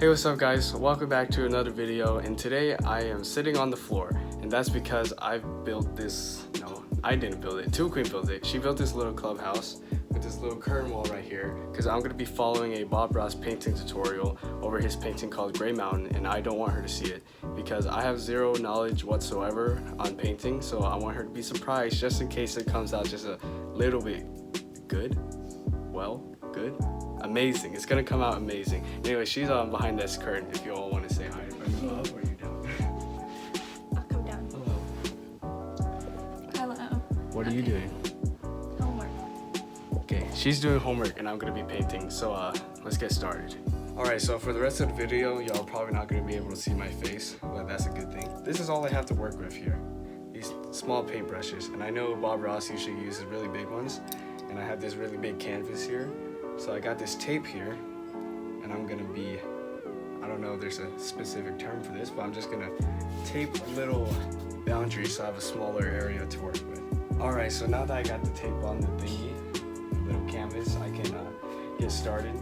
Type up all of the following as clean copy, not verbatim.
Hey, what's up guys? Welcome back to another video, and today I am sitting on the floor, and that's because I've built this, no, I didn't build it, Two Queen built it. She built this little clubhouse with this little curtain wall right here because I'm going to be following a Bob Ross painting tutorial over his painting called Gray Mountain, and I don't want her to see it because I have zero knowledge whatsoever on painting, so I want her to be surprised just in case it comes out just a little bit good. Good? Amazing. It's gonna come out amazing. Anyway, she's behind this curtain if you all want to say hi. Are you up or are you down? I'll come down. Hello. Hello. What are you doing? Homework. Okay, she's doing homework and I'm gonna be painting, so let's get started. Alright, so for the rest of the video, y'all probably not gonna be able to see my face, but that's a good thing. This is all I have to work with here. These small paintbrushes, and I know Bob Ross usually uses really big ones, and I have this really big canvas here. So I got this tape here, and I'm gonna be, I don't know if there's a specific term for this, but I'm just gonna tape a little boundary so I have a smaller area to work with. Alright, so now that I got the tape on the thingy, the little canvas, I can get started.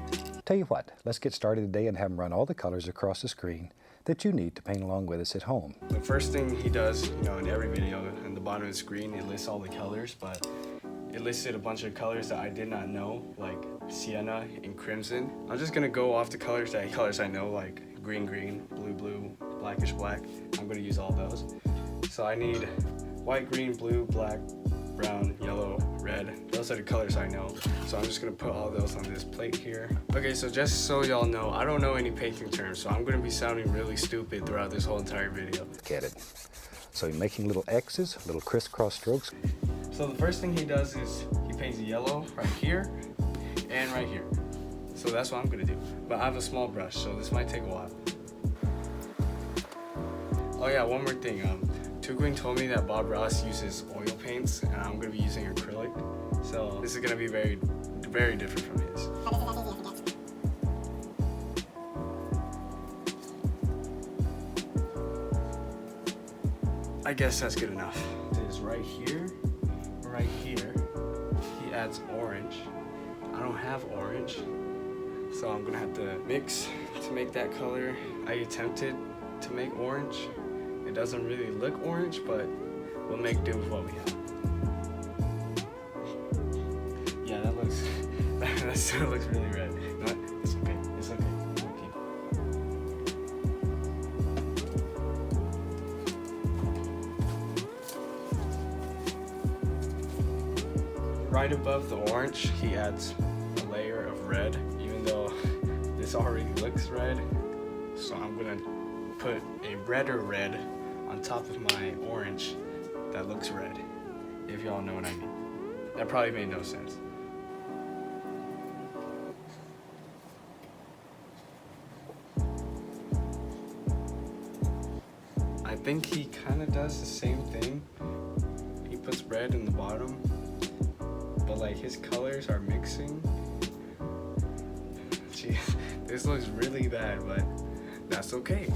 Tell you what, let's get started today and have him run all the colors across the screen that you need to paint along with us at home. The first thing he does, you know, in every video, in the bottom of the screen, it lists all the colors, but it listed a bunch of colors that I did not know, like sienna and crimson. I'm just gonna go off the colors I know, like green, blue, blackish black. I'm gonna use all those. So I need white, green, blue, black, brown, yellow, red. Those are the colors I know. So I'm just gonna put all those on this plate here. Okay, so just so y'all know, I don't know any painting terms, so I'm gonna be sounding really stupid throughout this whole entire video. Get it? So you're making little X's, little crisscross strokes. So the first thing he does is he paints yellow right here and right here. So that's what I'm gonna do. But I have a small brush, so this might take a while. Oh yeah, one more thing. Two Queen told me that Bob Ross uses oil paints, and I'm gonna be using acrylic. So this is gonna be very, very different from his. I guess that's good enough. It is right here. Right here, he adds orange. I don't have orange, so I'm gonna have to mix to make that color. I attempted to make orange. It doesn't really look orange, but we'll make do with what we have. Yeah, that looks, that still looks really red. No, it's okay, it's okay. We'll keep it. Right above the orange, he adds a layer of red, even though this already looks red. So I'm gonna put a redder red on top of my orange that looks red, if y'all know what I mean. That probably made no sense. I think he kind of does the same thing. He puts red in the bottom, but like his colors are mixing. Gee, this looks really bad, but that's okay.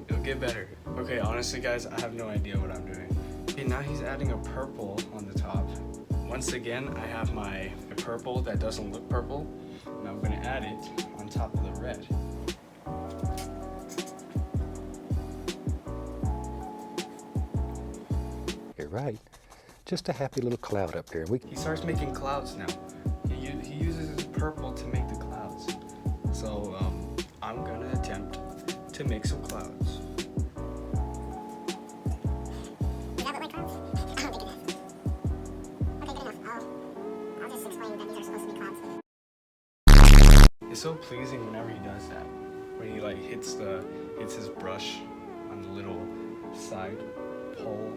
It'll get better. Okay, honestly guys, I have no idea what I'm doing. Okay, now he's adding a purple on the top. Once again, I have my purple that doesn't look purple, and I'm gonna add it on top of the red. You're right. Just a happy little cloud up here. He starts making clouds now. He uses his purple to make the clouds. So I'm gonna attempt to make some clouds. Does that look like clouds? I don't think it does. Okay, good enough. I'll just explain that these are supposed to be clouds. It's so pleasing whenever he does that. When he like hits his brush on the little side pole.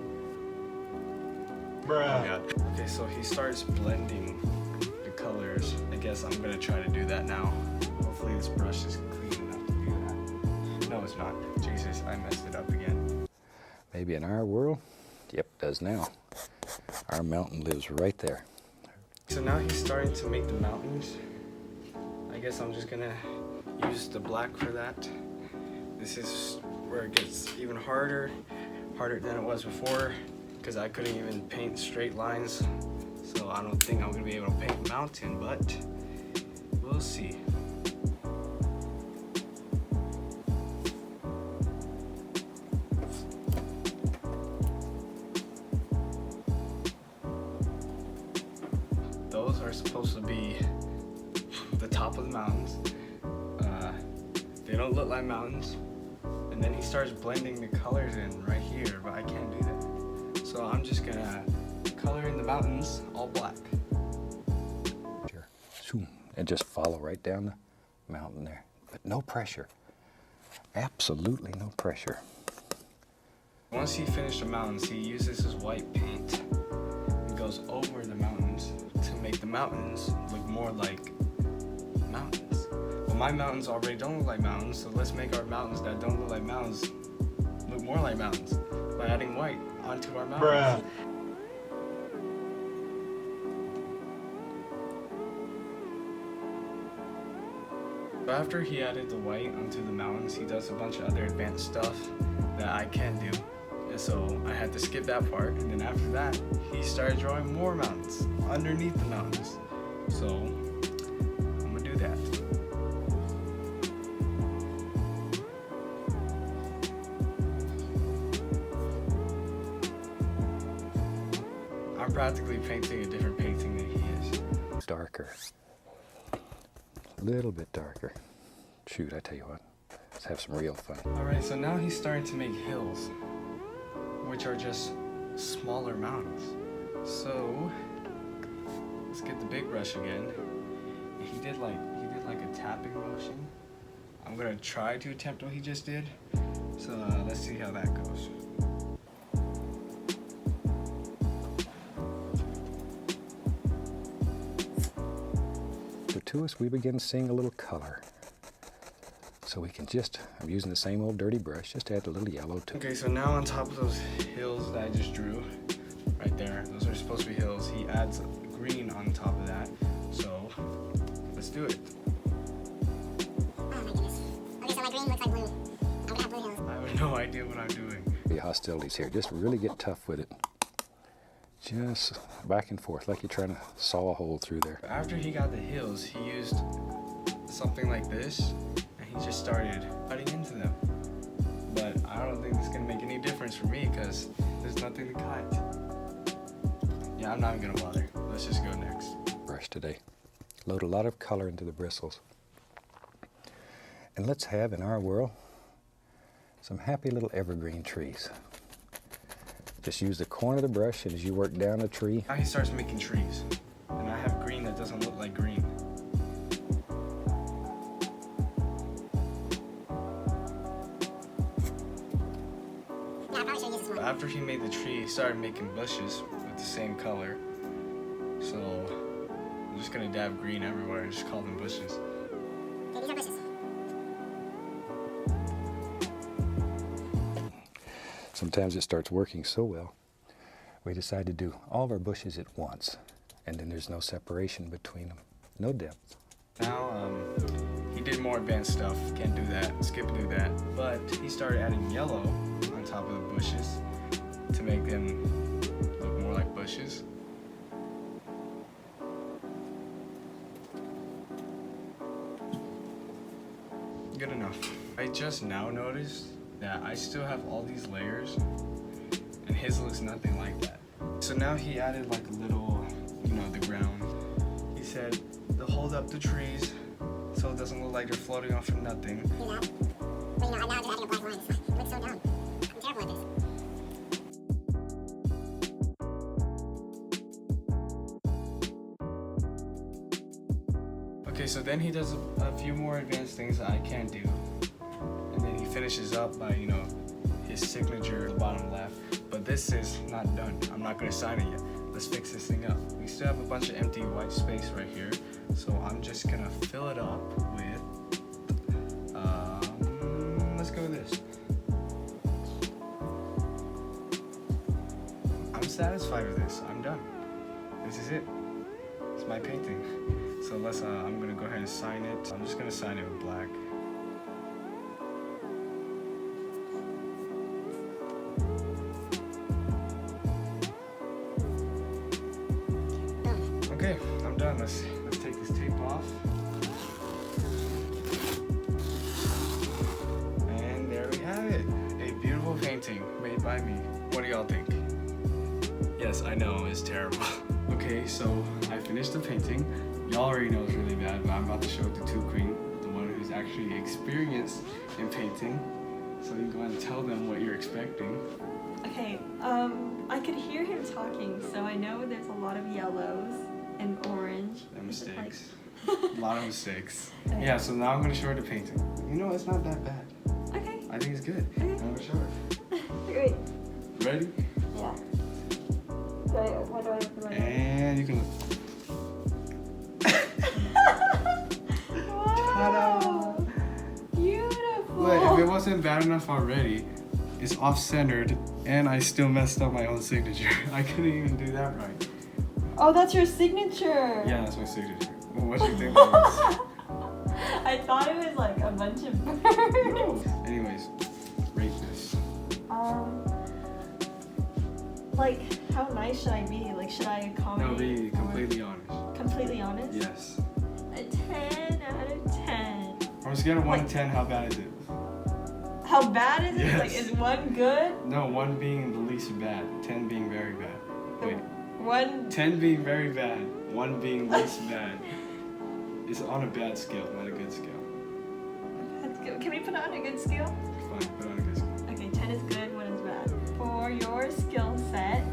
Bruh. Oh God. Okay, so he starts blending the colors. I guess I'm gonna try to do that now. Hopefully this brush is clean enough to do that. No, it's not. Jesus, I messed it up again. Maybe in our world? Yep, does now. Our mountain lives right there. So now he's starting to make the mountains. I guess I'm just gonna use the black for that. This is where it gets even harder than it was before, because I couldn't even paint straight lines. So I don't think I'm gonna be able to paint a mountain, but we'll see. are supposed to be the top of the mountains. They don't look like mountains. And then he starts blending the colors in right here, but I can't do that. So I'm just gonna color in the mountains all black. And just follow right down the mountain there. But no pressure. Absolutely no pressure. Once he finished the mountains, he uses his white paint and goes over the mountains to make the mountains look more like mountains. But my mountains already don't look like mountains, so let's make our mountains that don't look like mountains look more like mountains by adding white onto our mountains. So after he added the white onto the mountains, he does a bunch of other advanced stuff that I can't do. And so I had to skip that part, and then after that, he started drawing more mountains underneath the mountains. So I'm gonna do that. I'm practically painting a different painting than he is. Darker. A little bit darker. Shoot, I tell you what, let's have some real fun. Alright, so now he's starting to make hills, which are just smaller mountains. So let's get the big brush again. He did like a tapping motion. I'm gonna try to attempt what he just did. So let's see how that goes. So to us, we begin seeing a little color. So we can just, I'm using the same old dirty brush, just add a little yellow to it. Okay, so now on top of those hills that I just drew, right there, those are supposed to be hills, he adds green on top of that. So let's do it. Oh my goodness. Okay, so my green looks like blue. I'm gonna have blue hills. I have no idea what I'm doing. The hostilities here, just really get tough with it. Just back and forth, like you're trying to saw a hole through there. After he got the hills, he used something like this, and he just started cutting into them. But I don't think this is gonna make any difference for me because there's nothing to cut. Yeah, I'm not even gonna bother. Let's just go next. Brush today. Load a lot of color into the bristles. And let's have in our world some happy little evergreen trees. Just use the corner of the brush, and as you work down the tree, Now he starts making trees, and I have green that doesn't look like green. Yeah, I probably should use this one. After he made the tree, he started making bushes with the same color. So I'm just gonna dab green everywhere and just call them bushes. Okay, these are bushes. sometimes it starts working so well, we decide to do all of our bushes at once, and then there's no separation between them, no depth. Now, he did more advanced stuff. Can't do that. Skip do that. But he started adding yellow on top of the bushes to make them look more like bushes. Good enough. I just now noticed that I still have all these layers and his looks nothing like that. So now he added like a little, the ground. He said to hold up the trees so it doesn't look like they're floating off of nothing. Do that. But now I'm just adding a black line. It looks so dumb. I'm terrible at this. Okay, so then he does a few more advanced things that I can't do. And then he finishes up by, his signature at the bottom left. But this is not done. I'm not gonna sign it yet. Let's fix this thing up. We still have a bunch of empty white space right here. So I'm just gonna fill it up with, let's go with this. I'm satisfied with this. I'm done. This is it. It's my painting. So I'm gonna go ahead and sign it. I'm just gonna sign it with black. Okay, I'm done. Let's take this tape off. And there we have it. A beautiful painting made by me. What do y'all think? Yes, I know, it's terrible. Okay, so I finished the painting. Y'all already know it's really bad, but I'm about to show it to Two Queen, the one who's actually experienced in painting. So you can go ahead and tell them what you're expecting. Okay, I could hear him talking, so I know there's a lot of yellows and orange. And Is it mistakes. A lot of mistakes. Okay. Yeah, so now I'm gonna show her the painting. You know, it's not that bad. Okay, I think it's good. Okay. I'm gonna show her. great. Ready? Yeah. What do I have to write? And you can Wow! Beautiful! look, if it wasn't bad enough already, it's off-centered and I still messed up my own signature. I couldn't even do that right. Oh, that's your signature! Yeah, that's my signature. Well, what do you think that was? I thought it was like a bunch of birds. Anyways, rate this. Like, how nice should I be? Like, should I accommodate? No, be or- completely honest. Completely honest? Yes. A 10 out of 10. On a scale of 1 Like- to 10, how bad is it? How bad is it? Yes. Like, is 1 good? No, 1 being the least bad, 10 being very bad. Wait, 1. 10 being very bad, 1 being least bad. It's on a bad scale, not a good scale. That's good. Can we put it on a good scale? Fine, put it on a good scale. Okay, 10 is good, 1 is bad. For your skill set,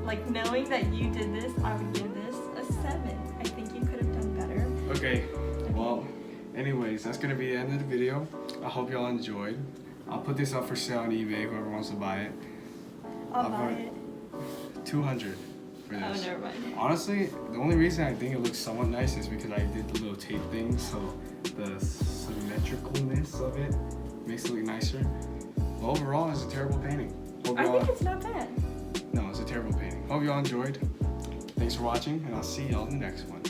like knowing that you did this, I would give this a 7. I think you could have done better. Okay, well, anyways, that's gonna be the end of the video. I hope y'all enjoyed. I'll put this up for sale on eBay, whoever wants to buy it. I'll I'll buy put- it. 200 for Oh, this. never mind. Honestly, the only reason I think it looks somewhat nice is because I did the little tape thing, so the symmetricalness of it makes it look nicer. But overall, it's a terrible painting. Hope I y'all, think it's not bad. no, it's a terrible painting. Hope y'all enjoyed. Thanks for watching, and I'll see y'all in the next one.